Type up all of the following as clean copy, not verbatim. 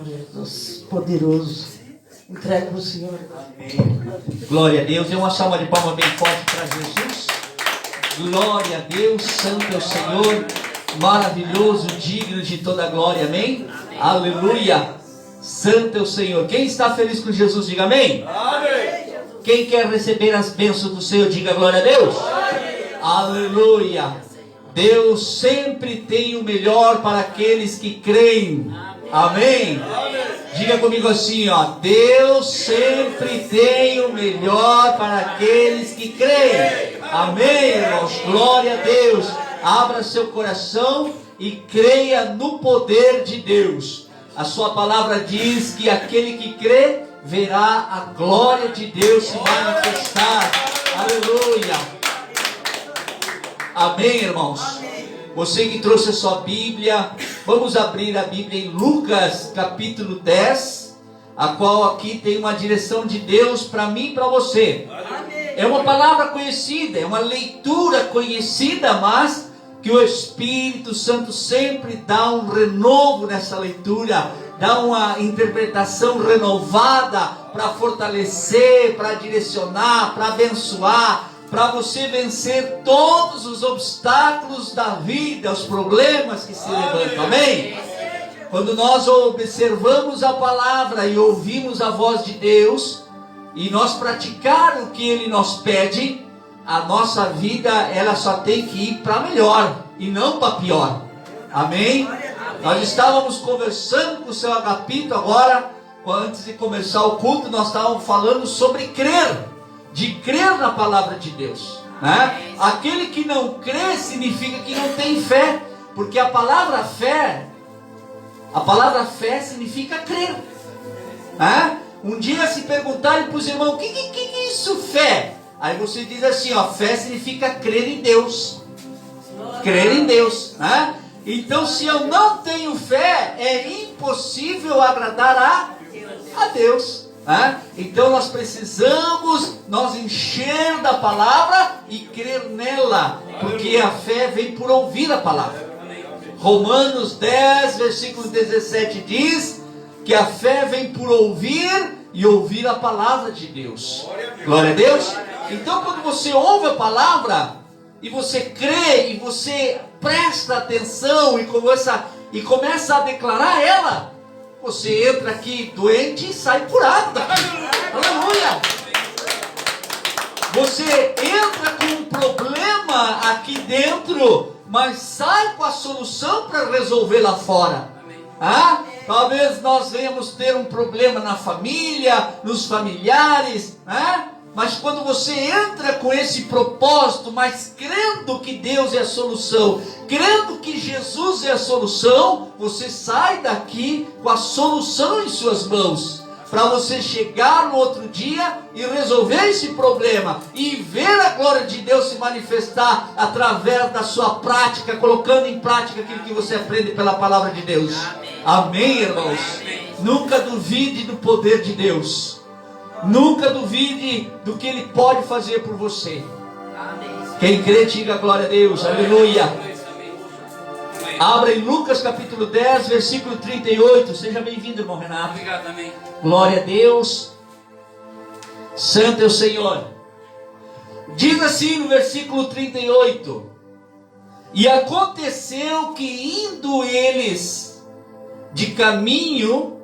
Jesus, poderoso. Entrega para o Senhor. Glória a Deus. Dê uma salva de palmas bem forte para Jesus. Glória a Deus. Santo é o Senhor. Maravilhoso, digno de toda a glória. Amém? Aleluia. Santo é o Senhor. Quem está feliz com Jesus, diga amém. Amém. Quem quer receber as bênçãos do Senhor, diga glória a Deus. Aleluia. Deus sempre tem o melhor para aqueles que creem. Amém. Diga comigo assim, ó. Deus sempre tem o melhor para aqueles que creem. Amém, irmãos. Glória a Deus. Abra seu coração e creia no poder de Deus. A sua palavra diz que aquele que crê verá a glória de Deus se manifestar. Aleluia. Amém, irmãos. Você que trouxe a sua Bíblia, vamos abrir a Bíblia em Lucas capítulo 10, a qual aqui tem uma direção de Deus para mim e para você. É uma palavra conhecida, é uma leitura conhecida, mas que o Espírito Santo sempre dá um renovo nessa leitura, dá uma interpretação renovada para fortalecer, para direcionar, para abençoar, para você vencer todos os obstáculos da vida, os problemas que se levantam. Amém? Quando nós observamos a palavra e ouvimos a voz de Deus, e nós praticar o que Ele nos pede, a nossa vida ela só tem que ir para melhor e não para pior. Amém? Nós estávamos conversando com o seu Agapito agora, antes de começar o culto, nós estávamos falando sobre crer. De crer na palavra de Deus, né? Aquele que não crê significa que não tem fé, porque a palavra fé significa crer, né? Um dia se perguntarem para os irmãos, o que é isso fé? Aí você diz assim, ó, fé significa crer em Deus, crer em Deus, né? Então se eu não tenho fé, é impossível agradar a Deus. Então nós precisamos nos encher da palavra e crer nela, porque a fé vem por ouvir a palavra. Romanos 10, versículo 17 diz que a fé vem por ouvir e ouvir a palavra de Deus. Glória a Deus. Então quando você ouve a palavra e você crê e você presta atenção e começa a declarar ela, você entra aqui doente e sai curado daqui. Aleluia! Você entra com um problema aqui dentro, mas sai com a solução para resolver lá fora. Talvez nós venhamos ter um problema na família, nos familiares, mas quando você entra com esse propósito, mas crendo que Deus é a solução, crendo que Jesus é a solução, você sai daqui com a solução em suas mãos, para você chegar no outro dia e resolver esse problema, e ver a glória de Deus se manifestar através da sua prática, colocando em prática aquilo que você aprende pela palavra de Deus. Amém, irmãos? Amém. Nunca duvide do poder de Deus. Nunca duvide do que Ele pode fazer por você. Quem crê, diga glória a Deus. Aleluia. Abra em Lucas capítulo 10, versículo 38. Seja bem-vindo, irmão Renato. Obrigado, amém. Glória a Deus. Santo é o Senhor. Diz assim no versículo 38. E aconteceu que indo eles de caminho,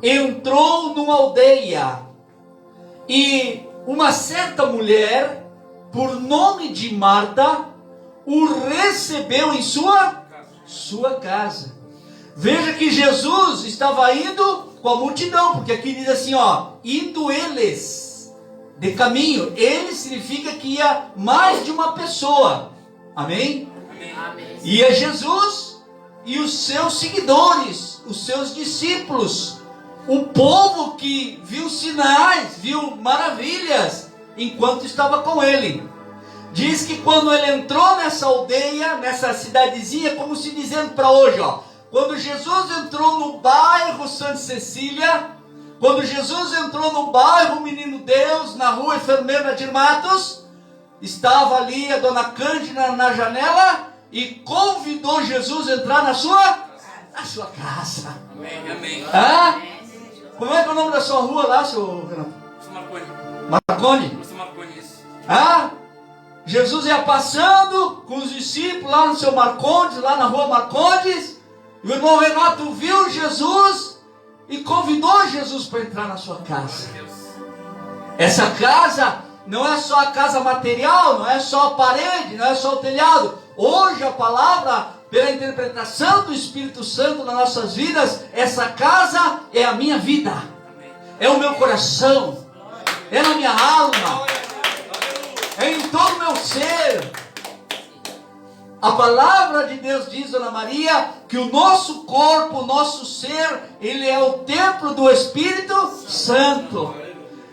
entrou numa aldeia, e uma certa mulher, por nome de Marta, o recebeu em sua casa. Veja que Jesus estava indo com a multidão, porque aqui diz assim, ó, indo eles de caminho. Ele significa que ia mais de uma pessoa. Amém? Amém. Ia Jesus e os seus seguidores, os seus discípulos, o povo que viu sinais, viu maravilhas, enquanto estava com ele. Diz que quando ele entrou nessa aldeia, nessa cidadezinha, como se dizendo para hoje, ó, quando Jesus entrou no bairro Santa Cecília, quando Jesus entrou no bairro Menino Deus, na rua Enfermeira de Matos, estava ali a dona Cândida na janela e convidou Jesus a entrar na sua na sua casa. Amém, amém. Ah? Como é que é o nome da sua rua lá, seu Renato? Marconi. Marconi? Marconi, isso. Ah? Jesus ia passando com os discípulos lá no seu Marcondes, lá na rua Marcondes, e o irmão Renato viu Jesus e convidou Jesus para entrar na sua casa. Essa casa não é só a casa material, não é só a parede, não é só o telhado. Hoje a palavra, pela interpretação do Espírito Santo nas nossas vidas, essa casa é a minha vida, é o meu coração, é na minha alma, é em todo o meu ser. A palavra de Deus diz, Dona Maria, que o nosso corpo, o nosso ser, ele é o templo do Espírito Santo.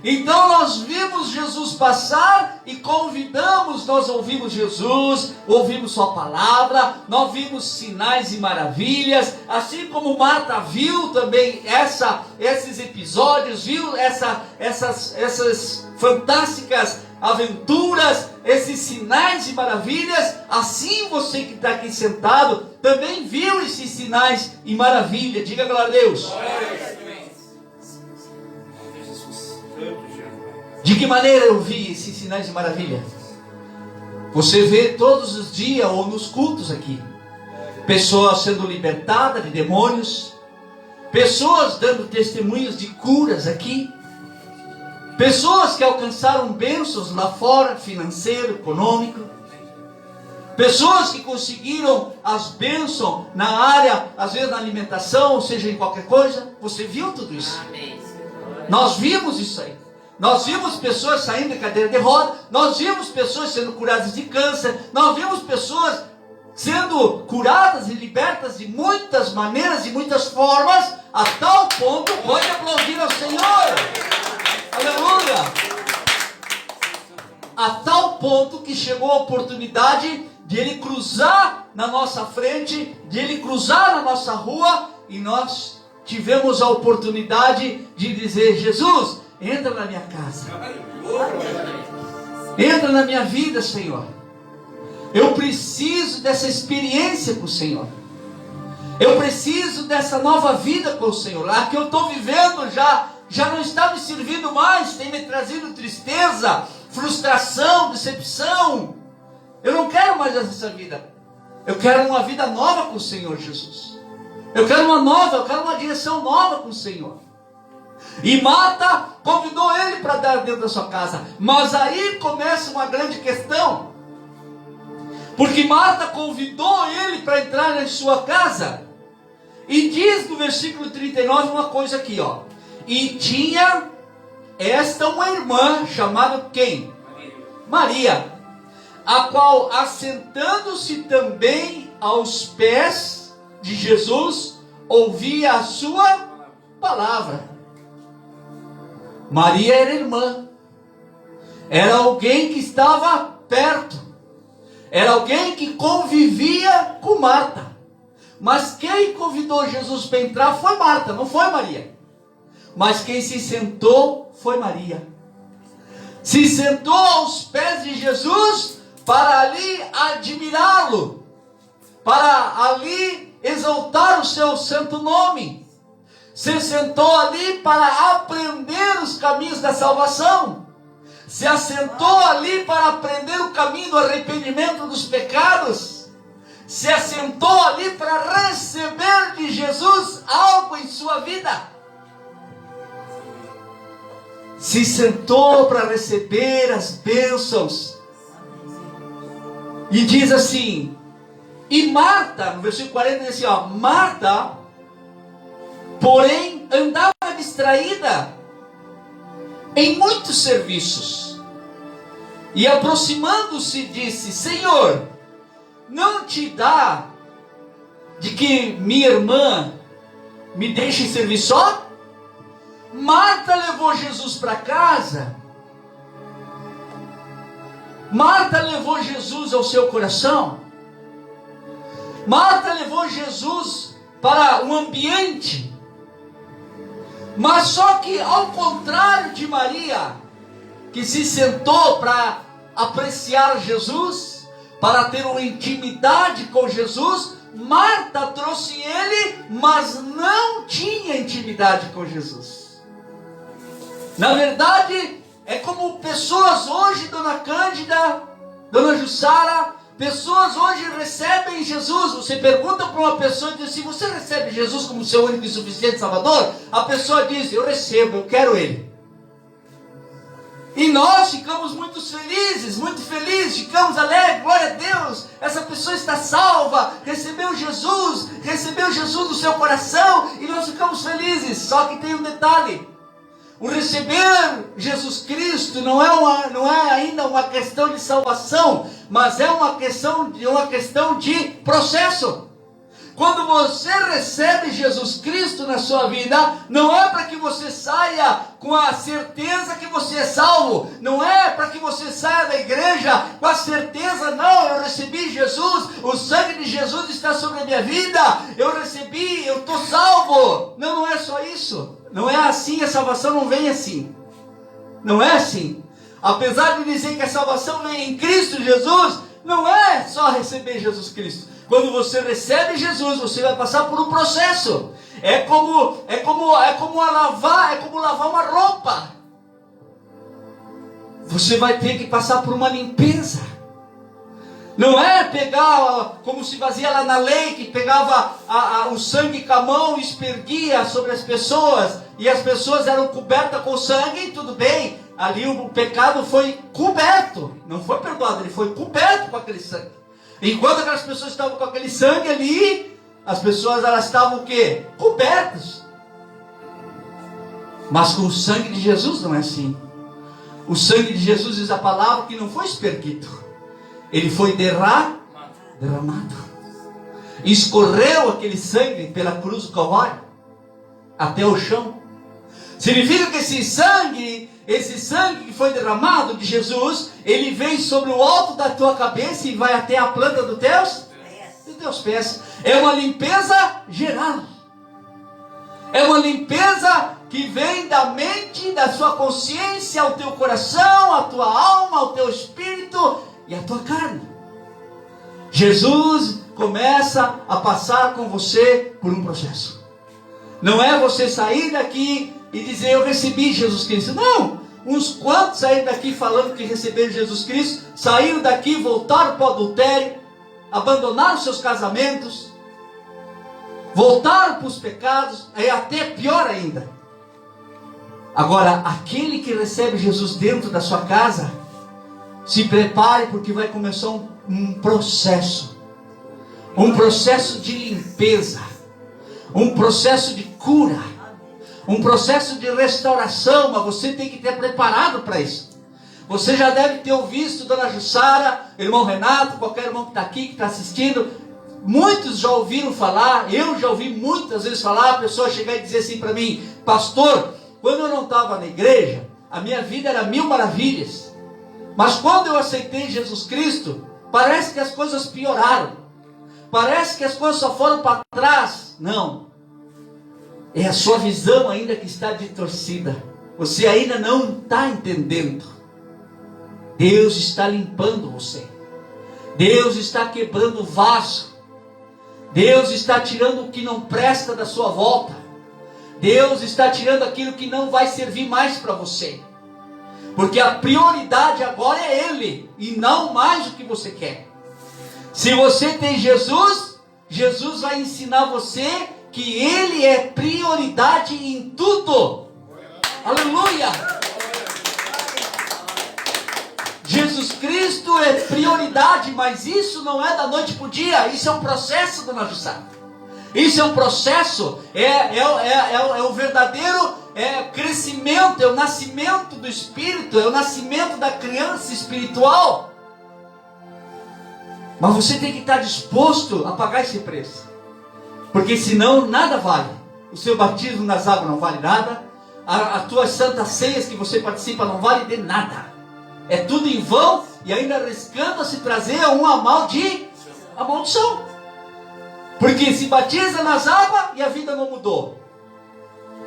Então nós vimos Jesus passar e convidamos, nós ouvimos Jesus, ouvimos sua palavra, nós vimos sinais e maravilhas, assim como Marta viu também esses episódios, viu essas fantásticas aventuras, esses sinais e maravilhas, assim você que está aqui sentado, também viu esses sinais e maravilhas. Diga glória a Deus. De que maneira eu vi esses sinais de maravilha? Você vê todos os dias ou nos cultos aqui, pessoas sendo libertadas de demônios, pessoas dando testemunhos de curas aqui, pessoas que alcançaram bênçãos lá fora, financeiro, econômico, pessoas que conseguiram as bênçãos na área, às vezes na alimentação, ou seja, em qualquer coisa. Você viu tudo isso? Nós vimos isso aí. Nós vimos pessoas saindo de cadeira de roda, nós vimos pessoas sendo curadas de câncer, nós vimos pessoas sendo curadas e libertas de muitas maneiras, de muitas formas, a tal ponto, pode aplaudir ao Senhor, aleluia, a tal ponto que chegou a oportunidade de Ele cruzar na nossa frente, de Ele cruzar na nossa rua, e nós tivemos a oportunidade de dizer: Jesus, entra na minha casa, entra na minha vida, Senhor. Eu preciso dessa experiência com o Senhor. Eu preciso dessa nova vida com o Senhor. A que eu estou vivendo já não está me servindo mais, tem me trazido tristeza, frustração, decepção. Eu não quero mais essa vida. Eu quero uma vida nova com o Senhor Jesus. Eu quero uma direção nova com o Senhor. E Marta convidou ele para dar dentro da sua casa. Mas aí começa uma grande questão. Porque Marta convidou ele para entrar na sua casa. E diz no versículo 39 uma coisa aqui, ó. E tinha esta uma irmã chamada quem? Maria. A qual, assentando-se também aos pés de Jesus, ouvia a sua palavra. Maria era irmã, era alguém que estava perto, era alguém que convivia com Marta. Mas quem convidou Jesus para entrar foi Marta, não foi Maria. Mas quem se sentou foi Maria. Se sentou aos pés de Jesus para ali admirá-lo, para ali exaltar o seu santo nome. Se sentou ali para aprender os caminhos da salvação. Se assentou ali para aprender o caminho do arrependimento dos pecados. Se assentou ali para receber de Jesus algo em sua vida. Se sentou para receber as bênçãos. E diz assim, e Marta, no versículo 40 diz assim, ó, Marta, porém, andava distraída em muitos serviços. E aproximando-se, disse, Senhor, não te dá de que minha irmã me deixe servir só? Marta levou Jesus para casa. Marta levou Jesus ao seu coração. Marta levou Jesus para um ambiente. Mas só que ao contrário de Maria, que se sentou para apreciar Jesus, para ter uma intimidade com Jesus, Marta trouxe ele, mas não tinha intimidade com Jesus. Na verdade, é como pessoas hoje, Dona Cândida, Dona Jussara, pessoas hoje recebem Jesus. Você pergunta para uma pessoa e diz assim: você recebe Jesus como seu único e suficiente Salvador? A pessoa diz: eu recebo, eu quero Ele. E nós ficamos muito felizes, ficamos alegres, glória a Deus, essa pessoa está salva, recebeu Jesus no seu coração, e nós ficamos felizes. Só que tem um detalhe: o receber Jesus Cristo não é ainda uma questão de salvação, mas é uma questão de processo. Quando você recebe Jesus Cristo na sua vida, não é para que você saia com a certeza que você é salvo, não é para que você saia da igreja com a certeza: não, eu recebi Jesus, o sangue de Jesus está sobre a minha vida, eu estou salvo. Não é só isso. Não é assim, a salvação não vem assim. Não é assim. Apesar de dizer que a salvação vem em Cristo Jesus, não é só receber Jesus Cristo. Quando você recebe Jesus, você vai passar por um processo. É como lavar uma roupa. Você vai ter que passar por uma limpeza. Não é pegar, como se fazia lá na lei, que pegava o sangue com a mão e esperguia sobre as pessoas, e as pessoas eram cobertas com sangue, e tudo bem, ali o pecado foi coberto, não foi perdoado, ele foi coberto com aquele sangue. Enquanto aquelas pessoas estavam com aquele sangue ali, as pessoas elas estavam o quê? Cobertas. Mas com o sangue de Jesus não é assim. O sangue de Jesus diz a palavra que não foi esperguido, ele foi derramado. Escorreu aquele sangue pela cruz do Calvário até o chão. Significa que esse sangue que foi derramado de Jesus, ele vem sobre o alto da tua cabeça e vai até a planta dos teus pés. É uma limpeza geral. É uma limpeza que vem da mente, da sua consciência, ao teu coração, à tua alma, ao teu espírito e à tua carne. Jesus começa a passar com você por um processo. Não é você sair daqui e dizer: eu recebi Jesus Cristo. Não, uns quantos saíram daqui falando que receberam Jesus Cristo, saíram daqui, voltaram para o adultério, abandonaram seus casamentos, voltaram para os pecados, é até pior ainda. Agora, aquele que recebe Jesus dentro da sua casa, se prepare, porque vai começar um processo de limpeza, um processo de cura, um processo de restauração. Mas você tem que estar preparado para isso. Você já deve ter ouvido, Dona Jussara, irmão Renato, qualquer irmão que está aqui, que está assistindo, muitos já ouviram falar, eu já ouvi muitas vezes falar, a pessoa chegar e dizer assim para mim: pastor, quando eu não estava na igreja, a minha vida era mil maravilhas, mas quando eu aceitei Jesus Cristo, parece que as coisas pioraram, parece que as coisas só foram para trás. Não, é a sua distorcida ainda que está distorcida. Você ainda não está entendendo. Deus está limpando você. Deus está quebrando o vaso. Deus está tirando o que não presta da sua volta. Deus está tirando aquilo que não vai servir mais para você. Porque a prioridade agora é Ele, e não mais o que você quer. Se você tem Jesus, Jesus vai ensinar você que Ele é prioridade em tudo. Aleluia! Jesus Cristo é prioridade, mas isso não é da noite para o dia. Isso é um processo, Dona Jussara. Isso é um processo, é o verdadeiro crescimento, é o nascimento do Espírito, é o nascimento da criança espiritual. Mas você tem que estar disposto a pagar esse preço, porque senão nada vale. O seu batismo nas águas não vale nada, as tuas santas ceias que você participa não vale de nada. É tudo em vão, e ainda arriscando a se trazer uma maldição. Porque se batiza nas águas e a vida não mudou.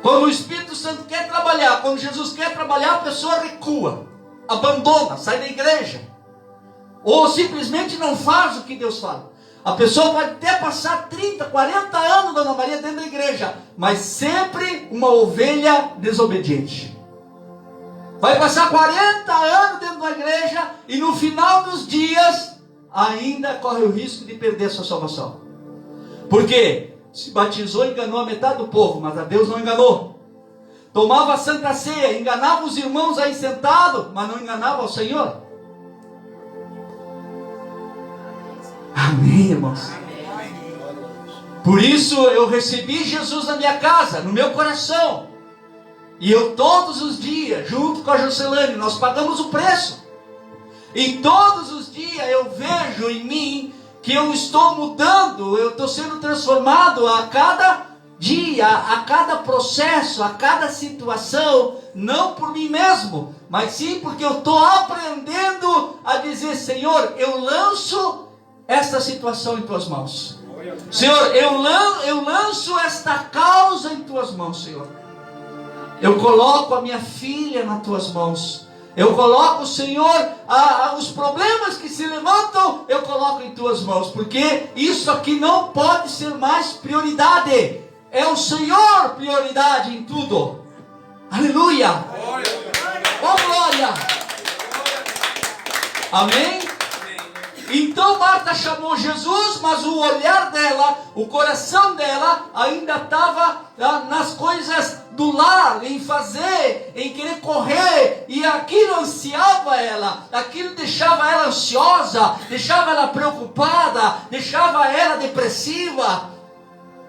Quando o Espírito Santo quer trabalhar, quando Jesus quer trabalhar, a pessoa recua, abandona, sai da igreja, ou simplesmente não faz o que Deus fala. A pessoa pode até passar 30, 40 anos, Dona Maria, dentro da igreja, mas sempre uma ovelha desobediente. Vai passar 40 anos dentro da igreja e no final dos dias ainda corre o risco de perder a sua salvação. Por quê? Se batizou, enganou a metade do povo, mas a Deus não enganou. Tomava a Santa Ceia, enganava os irmãos aí sentados, mas não enganava o Senhor. Amém, irmãos? Por isso eu recebi Jesus na minha casa, no meu coração. E eu todos os dias, junto com a Jocelane, nós pagamos o preço. E todos os dias eu vejo em mim que eu estou mudando, eu estou sendo transformado a cada dia, a cada processo, a cada situação, não por mim mesmo, mas sim porque eu estou aprendendo a dizer: Senhor, eu lanço esta situação em tuas mãos. Senhor, eu lanço esta causa em tuas mãos, Senhor. Eu coloco a minha filha nas tuas mãos. Eu coloco, Senhor, os problemas que se levantam, eu coloco em tuas mãos. Porque isso aqui não pode ser mais prioridade. É o Senhor prioridade em tudo. Aleluia. Oh, glória. Amém? Então Marta chamou Jesus, mas o olhar dela, o coração dela ainda estava nas coisas do lar, em fazer, em querer correr, e aquilo ansiava ela, aquilo deixava ela ansiosa, deixava ela preocupada, deixava ela depressiva.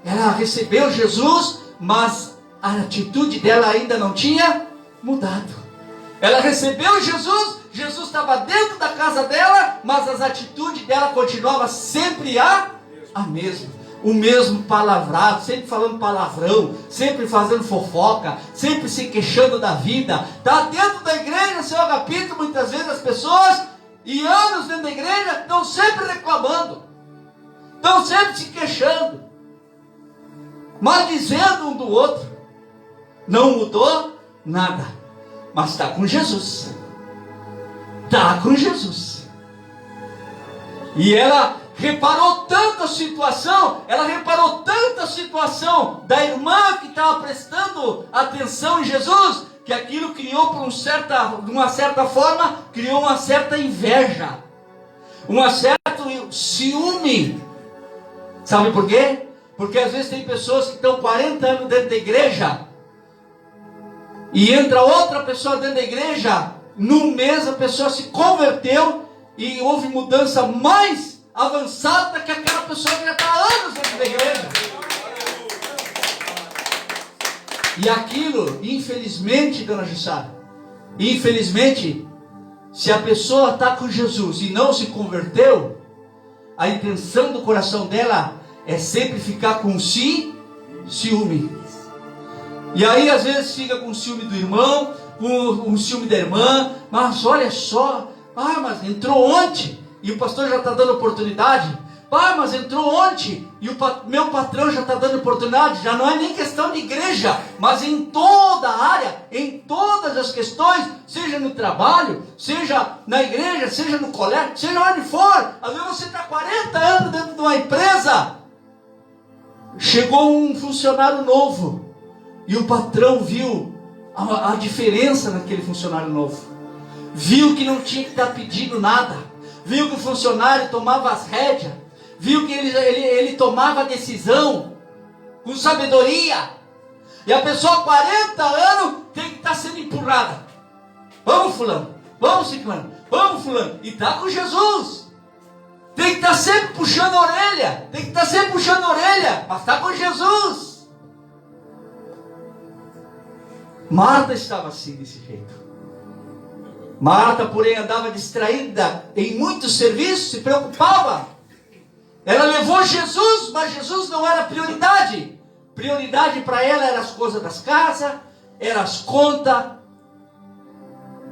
Ela recebeu Jesus, mas a atitude dela ainda não tinha mudado. Ela recebeu Jesus, Jesus estava dentro da casa dela, mas as atitudes dela continuavam sempre a mesma. O mesmo palavrado, sempre falando palavrão, sempre fazendo fofoca, sempre se queixando da vida. Está dentro da igreja, seu Agapito, muitas vezes as pessoas, e anos dentro da igreja, estão sempre reclamando, estão sempre se queixando, maldizendo um do outro. Não mudou nada, mas está com Jesus. Está com Jesus. E ela reparou tanta situação, da irmã que estava prestando atenção em Jesus, que aquilo criou de uma certa forma, criou uma certa inveja, um certo ciúme. Sabe por quê? Porque às vezes tem pessoas que estão 40 anos dentro da igreja, e entra outra pessoa dentro da igreja, num mês a pessoa se converteu, e houve mudança mais avançada que aquela pessoa que já está há anos dentro da igreja. E aquilo, infelizmente, dona Jussara, infelizmente, se a pessoa está com Jesus e não se converteu, a intenção do coração dela é sempre ficar com ciúme. E aí às vezes fica com ciúme do irmão, com o ciúme da irmã. Mas olha só, mas entrou ontem e o pastor já está dando oportunidade. Mas entrou ontem e o meu patrão já está dando oportunidade. Já não é nem questão de igreja, mas em toda a área, em todas as questões, seja no trabalho, seja na igreja, seja no colégio, seja onde for. Às vezes você está 40 anos dentro de uma empresa, chegou um funcionário novo e o patrão viu a diferença naquele funcionário novo, viu que não tinha que estar pedindo nada, viu que o funcionário tomava as rédeas, viu que ele tomava a decisão com sabedoria. E a pessoa 40 anos tem que estar sendo empurrada. Vamos fulano, vamos ciclano, vamos fulano. E está com Jesus. Tem que estar sempre puxando a orelha. Mas está com Jesus. Marta estava assim, desse jeito. Marta, porém, andava distraída em muitos serviços, se preocupava. Ela levou Jesus, mas Jesus não era prioridade. Prioridade para ela eram as coisas das casas, eram as contas.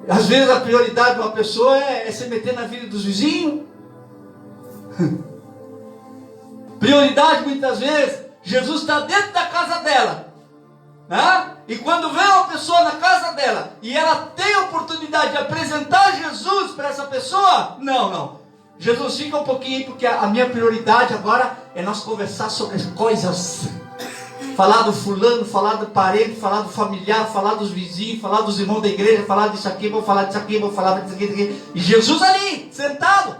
Às vezes a prioridade de uma pessoa é se meter na vida dos vizinhos. Prioridade muitas vezes, Jesus está dentro da casa dela, né? E quando vem uma pessoa na casa dela e ela tem a oportunidade de apresentar Jesus para essa pessoa, não. Jesus, fica um pouquinho aí, porque a minha prioridade agora é nós conversar sobre as coisas. Falar do fulano, falar do parente, falar do familiar, falar dos vizinhos, falar dos irmãos da igreja, falar disso aqui, vou falar disso aqui, vou falar disso aqui. E Jesus ali, sentado.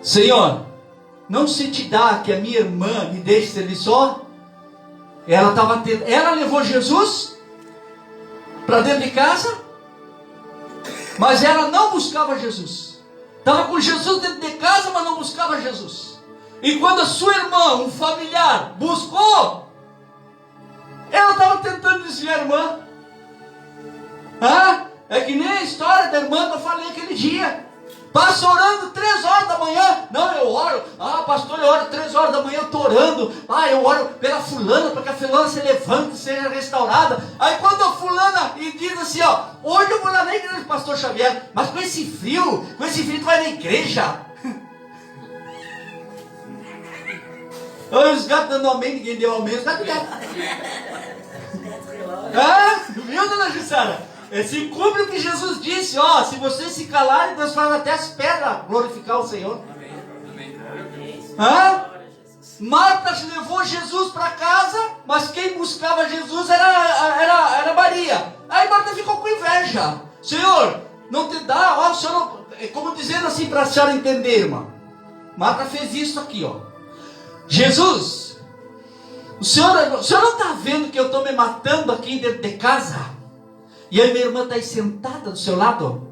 Senhor, não se te dá que a minha irmã me deixe servir só? Ela levou Jesus para dentro de casa, mas ela não buscava Jesus. Estava com Jesus dentro de casa, mas não buscava Jesus. E quando a sua irmã, um familiar, buscou, ela estava tentando desviar a irmã. É que nem a história da irmã que eu falei aquele dia. Passa orando 3 horas da manhã. Não, eu oro. Pastor, eu oro 3 horas da manhã, eu estou orando. Eu oro pela fulana, para que a fulana se levante e seja restaurada. Aí quando a fulana e diz assim, hoje eu vou lá na igreja do pastor Xavier, mas com esse frio tu vai na igreja. Os gatos dando amém, ninguém deu amém, os gatos deram. Viu, dona Jussara? Se cumpre o que Jesus disse, se vocês se calarem, Deus faz até as pedras glorificar o Senhor. Marta levou Jesus para casa, mas quem buscava Jesus era Maria. Aí Marta ficou com inveja. Senhor, não te dá, o Senhor não, como dizendo assim para a senhora entender, irmã. Marta fez isso aqui, Jesus, o senhor não está vendo que eu estou me matando aqui dentro de casa? E a minha irmã está aí sentada do seu lado?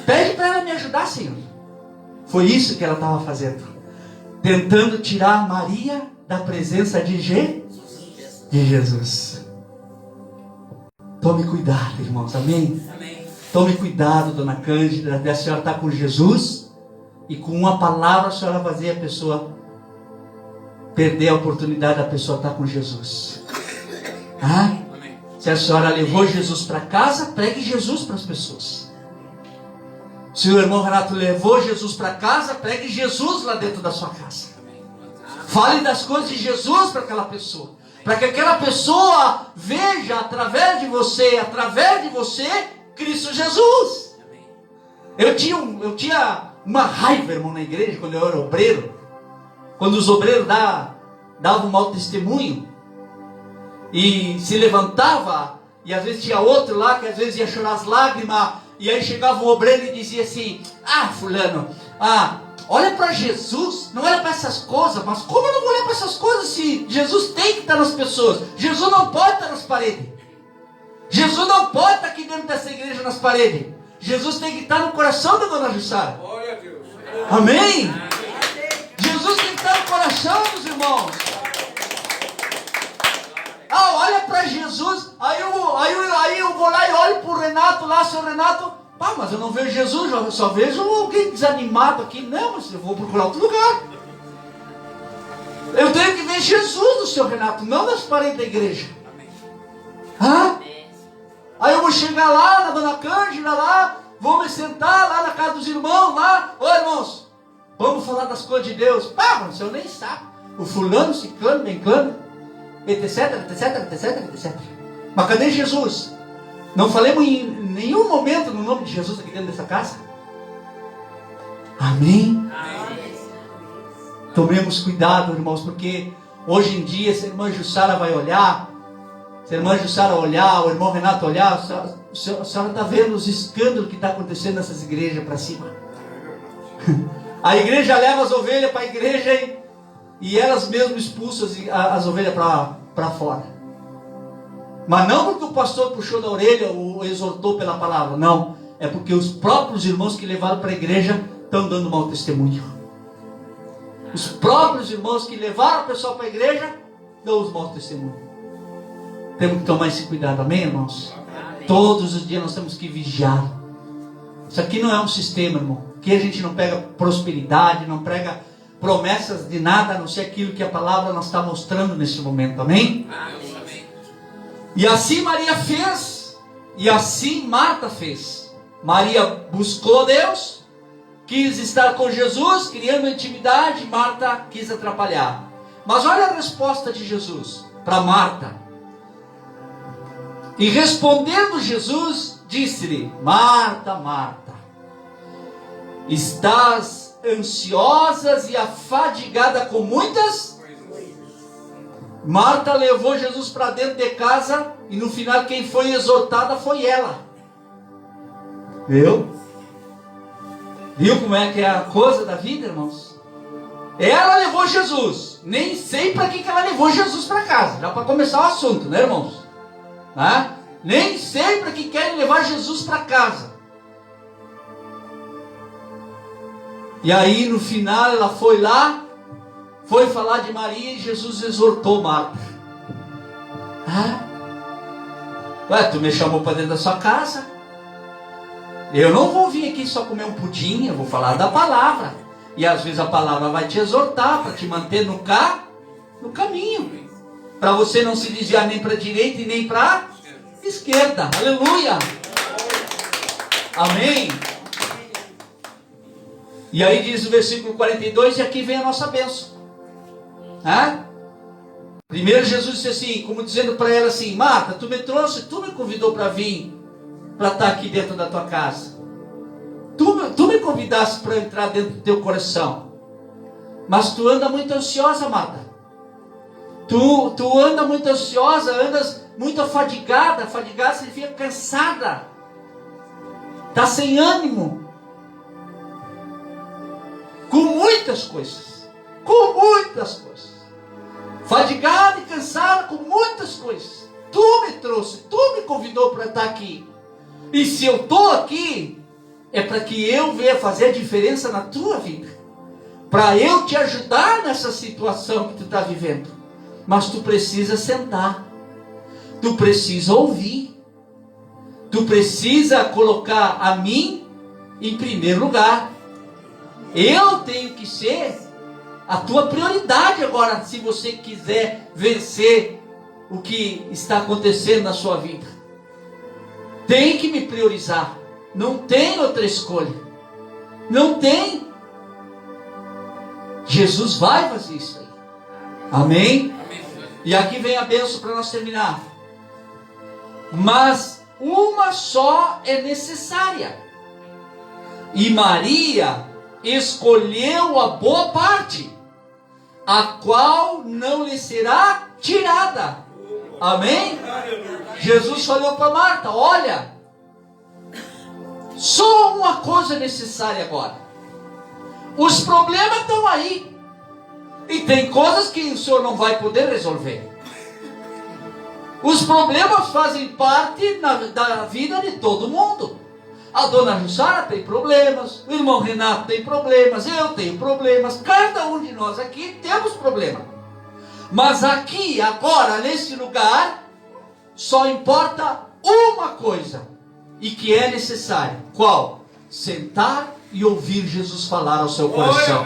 Pede para ela me ajudar, Senhor. Foi isso que ela estava fazendo. Tentando tirar Maria da presença de Jesus. Tome cuidado, irmãos, amém? Tome cuidado, dona Cândida, a senhora está com Jesus, e com uma palavra a senhora vai fazer a pessoa perder a oportunidade da pessoa estar com Jesus. Se a senhora levou Jesus para casa, pregue Jesus para as pessoas. Se o irmão Renato levou Jesus para casa, pregue Jesus lá dentro da sua casa. Fale das coisas de Jesus para aquela pessoa, para que aquela pessoa veja através de você, Cristo Jesus. Eu tinha uma raiva, irmão, na igreja, quando eu era obreiro. Quando os obreiros davam um mau testemunho e se levantava, e às vezes tinha outro lá que às vezes ia chorar as lágrimas, e aí chegava um obreiro e dizia assim: fulano, olha para Jesus, não olha para essas coisas. Mas como eu não vou olhar para essas coisas se Jesus tem que estar nas pessoas? Jesus não pode estar nas paredes. Jesus não pode estar aqui dentro dessa igreja nas paredes. Jesus tem que estar no coração da dona Jussara. Glória a Deus. Amém? Jesus tem que estar no coração dos irmãos. Olha para Jesus. Aí eu vou lá e olho para o Renato lá, seu Renato. Mas eu não vejo Jesus, eu só vejo alguém desanimado aqui. Não, mas eu vou procurar outro lugar. Eu tenho que ver Jesus no seu Renato, não nas paredes da igreja. Aí eu vou chegar lá na dona Cândida lá, vou me sentar lá na casa dos irmãos lá. Ô irmãos, vamos falar das coisas de Deus. Mas o senhor nem sabe. O fulano, ciclano, benclano, etc. Mas cadê Jesus? Não falemos em nenhum momento no nome de Jesus aqui dentro dessa casa. Amém? Tomemos cuidado, irmãos, porque hoje em dia, se a irmã Jussara vai olhar, se a irmã Jussara olhar, o irmão Renato olhar, a senhora está vendo os escândalos que está acontecendo nessas igrejas para cima. A igreja leva as ovelhas para a igreja e elas mesmas expulsam as ovelhas para fora. Mas não porque o pastor puxou da orelha ou exortou pela palavra, não. É porque os próprios irmãos que levaram para a igreja estão dando mau testemunho. Os próprios irmãos que levaram o pessoal para a igreja dão os maus testemunhos. Temos que tomar esse cuidado, amém, irmãos? Amém. Todos os dias nós temos que vigiar. Isso aqui não é um sistema, irmão. Aqui a gente não pega prosperidade, não prega promessas de nada, a não ser aquilo que a palavra nos está mostrando nesse momento, amém? Amém. E assim Maria fez, e assim Marta fez. Maria buscou Deus, quis estar com Jesus, criando intimidade. Marta quis atrapalhar. Mas olha a resposta de Jesus para Marta. E respondendo Jesus, disse-lhe: Marta, Marta, estás ansiosa e afadigada com muitas? Marta levou Jesus para dentro de casa e no final quem foi exortada foi ela. Viu? Viu como é que é a coisa da vida, irmãos? Ela levou Jesus. Nem sei para que ela levou Jesus para casa. Já para começar o assunto, né, irmãos? Tá? Nem sei para que querem levar Jesus para casa. E aí no final ela foi lá, foi falar de Maria e Jesus exortou Marta. Ué, tu me chamou para dentro da sua casa? Eu não vou vir aqui só comer um pudim, eu vou falar da palavra. E às vezes a palavra vai te exortar para te manter no caminho. Para você não se desviar nem para a direita e nem para a esquerda. Aleluia! Amém? E aí diz o versículo 42, e aqui vem a nossa bênção. Primeiro Jesus disse assim, como dizendo para ela assim: Marta, tu me trouxe, tu me convidou para vir, para estar aqui dentro da tua casa. Tu me convidaste para entrar dentro do teu coração. Mas tu anda muito ansiosa, Marta. Tu anda muito ansiosa, andas muito afadigada. Afadigada significa cansada. Está sem ânimo. Com muitas coisas. Com muitas coisas. Fadigada e cansada com muitas coisas. Tu me trouxe, tu me convidou para estar aqui. E se eu estou aqui, é para que eu venha fazer a diferença na tua vida. Para eu te ajudar nessa situação que tu está vivendo. Mas tu precisa sentar. Tu precisa ouvir. Tu precisa colocar a mim em primeiro lugar. Eu tenho que ser a tua prioridade agora, se você quiser vencer o que está acontecendo na sua vida. Tem que me priorizar. Não tem outra escolha. Não tem. Jesus vai fazer isso aí. Amém? E aqui vem a bênção para nós terminar. Mas uma só é necessária. E Maria escolheu a boa parte, a qual não lhe será tirada. Amém? Jesus falou para Marta: olha, só uma coisa é necessária agora. Os problemas estão aí. E tem coisas que o Senhor não vai poder resolver. Os problemas fazem parte da vida de todo mundo. A dona Jussara tem problemas, o irmão Renato tem problemas, eu tenho problemas, cada um de nós aqui temos problemas. Mas aqui, agora, nesse lugar, só importa uma coisa, e que é necessária. Qual? Sentar e ouvir Jesus falar ao seu coração.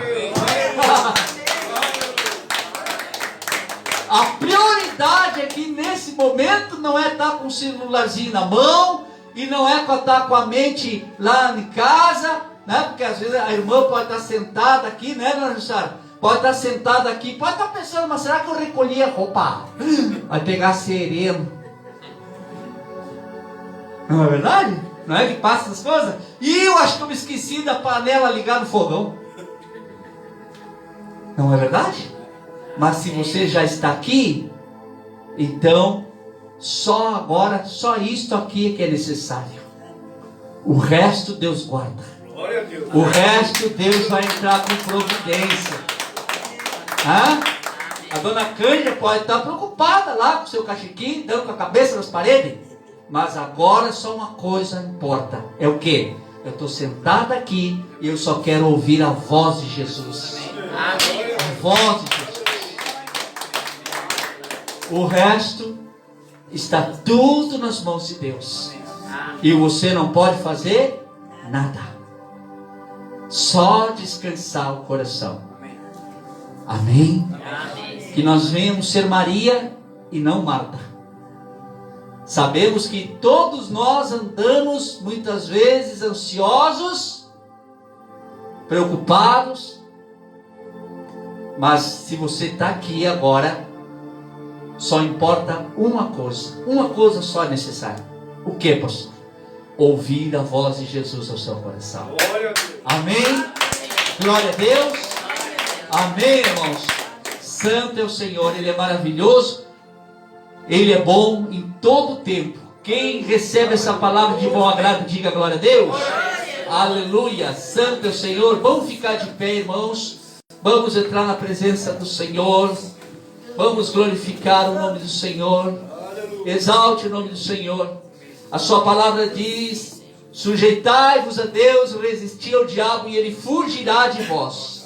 A prioridade aqui nesse momento não é estar com o celularzinho na mão, e não é estar com a mente lá em casa, né? Porque às vezes a irmã pode estar sentada aqui, né, dona Jussara? Pode estar sentada aqui, pode estar pensando: mas será que eu recolhi a roupa? Vai pegar sereno. Não é verdade? Não é que passa as coisas? E eu acho que eu me esqueci da panela ligar no fogão. Não é verdade? Mas se você já está aqui, então só agora, só isto aqui que é necessário. O resto Deus guarda. O resto Deus vai entrar com providência. A dona Cândida pode estar preocupada lá com o seu cachiquinho, dando com a cabeça nas paredes. Mas agora só uma coisa importa. É o quê? Eu estou sentada aqui e eu só quero ouvir a voz de Jesus. A voz de Jesus. O resto está tudo nas mãos de Deus. E você não pode fazer nada. Só descansar o coração. Amém? Que nós venhamos ser Maria e não Marta. Sabemos que todos nós andamos muitas vezes ansiosos, preocupados. Mas se você está aqui agora, só importa uma coisa só é necessária. O que, pastor? ouvir a voz de Jesus ao seu coração. Amém? Glória a Deus. Amém, irmãos. Santo é o Senhor, Ele é maravilhoso, Ele é bom em todo tempo. Quem recebe essa palavra de bom agrado, diga glória a Deus. Aleluia. Santo é o Senhor. Vamos ficar de pé, irmãos. Vamos entrar na presença do Senhor. Vamos glorificar o nome do Senhor. Exalte o nome do Senhor. A sua palavra diz: sujeitai-vos a Deus, resisti ao diabo e ele fugirá de vós.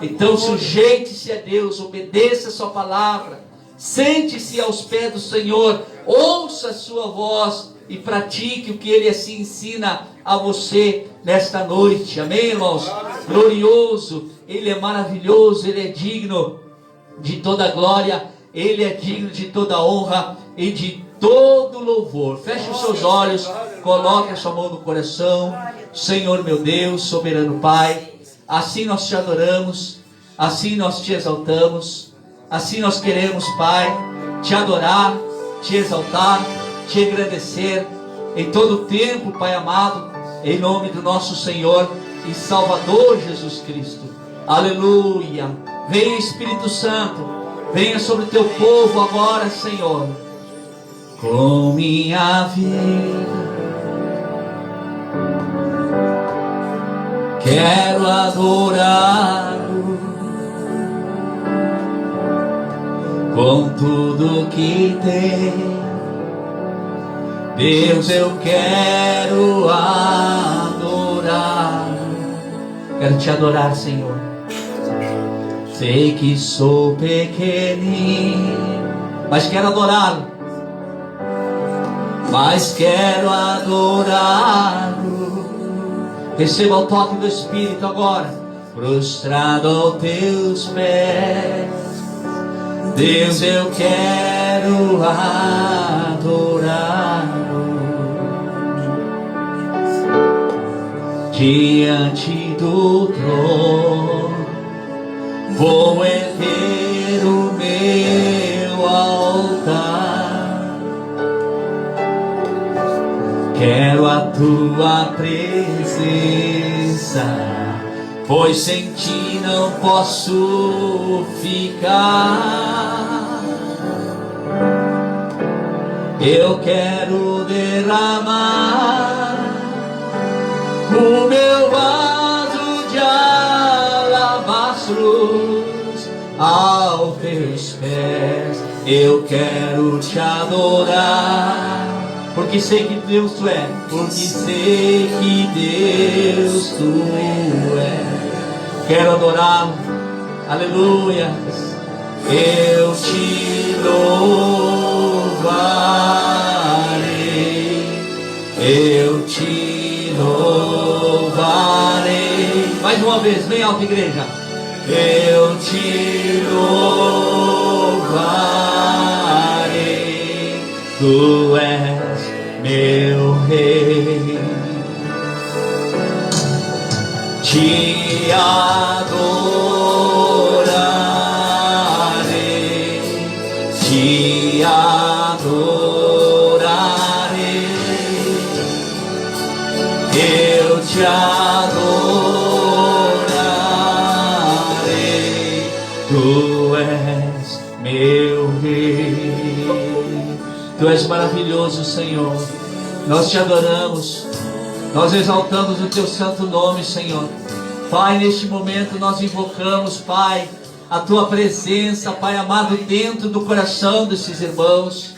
Então sujeite-se a Deus, obedeça a sua palavra, sente-se aos pés do Senhor, ouça a sua voz e pratique o que Ele assim ensina a você nesta noite. Amém, irmãos? Glorioso, Ele é maravilhoso, Ele é digno de toda glória, Ele é digno de toda honra e de todo louvor. Feche os seus olhos, coloque a sua mão no coração. Senhor meu Deus, soberano Pai, assim nós te adoramos, assim nós te exaltamos, assim nós queremos, Pai, te adorar, te exaltar, te engrandecer em todo o tempo, Pai amado, em nome do nosso Senhor e Salvador Jesus Cristo. Aleluia. Venha Espírito Santo, venha sobre o teu povo agora, Senhor. Com minha vida quero adorá-lo, com tudo que tem. Deus, eu quero adorar. Quero te adorar, Senhor. Sei que sou pequenino, mas quero adorá-lo. Mas quero adorá-lo. Receba o toque do Espírito agora. Prostrado aos teus pés, Deus, eu quero adorá-lo. Diante do trono vou erguer o meu altar. Quero a tua presença, pois sem ti não posso ficar. Eu quero derramar o meu vaso de alabastros aos teus pés. Eu quero te adorar, porque sei que Deus tu é, porque sei que Deus tu é. Quero adorá-lo, aleluia. Eu te louvarei, eu te louvarei. Mais uma vez, bem alto, igreja. Eu te louvarei, tu és meu rei. Te adorarei, te adorarei, eu te adorarei, tu és meu rei. Tu és maravilhoso, Senhor. Nós te adoramos, nós exaltamos o teu santo nome, Senhor. Pai, neste momento nós invocamos, Pai, a tua presença, Pai amado, dentro do coração desses irmãos.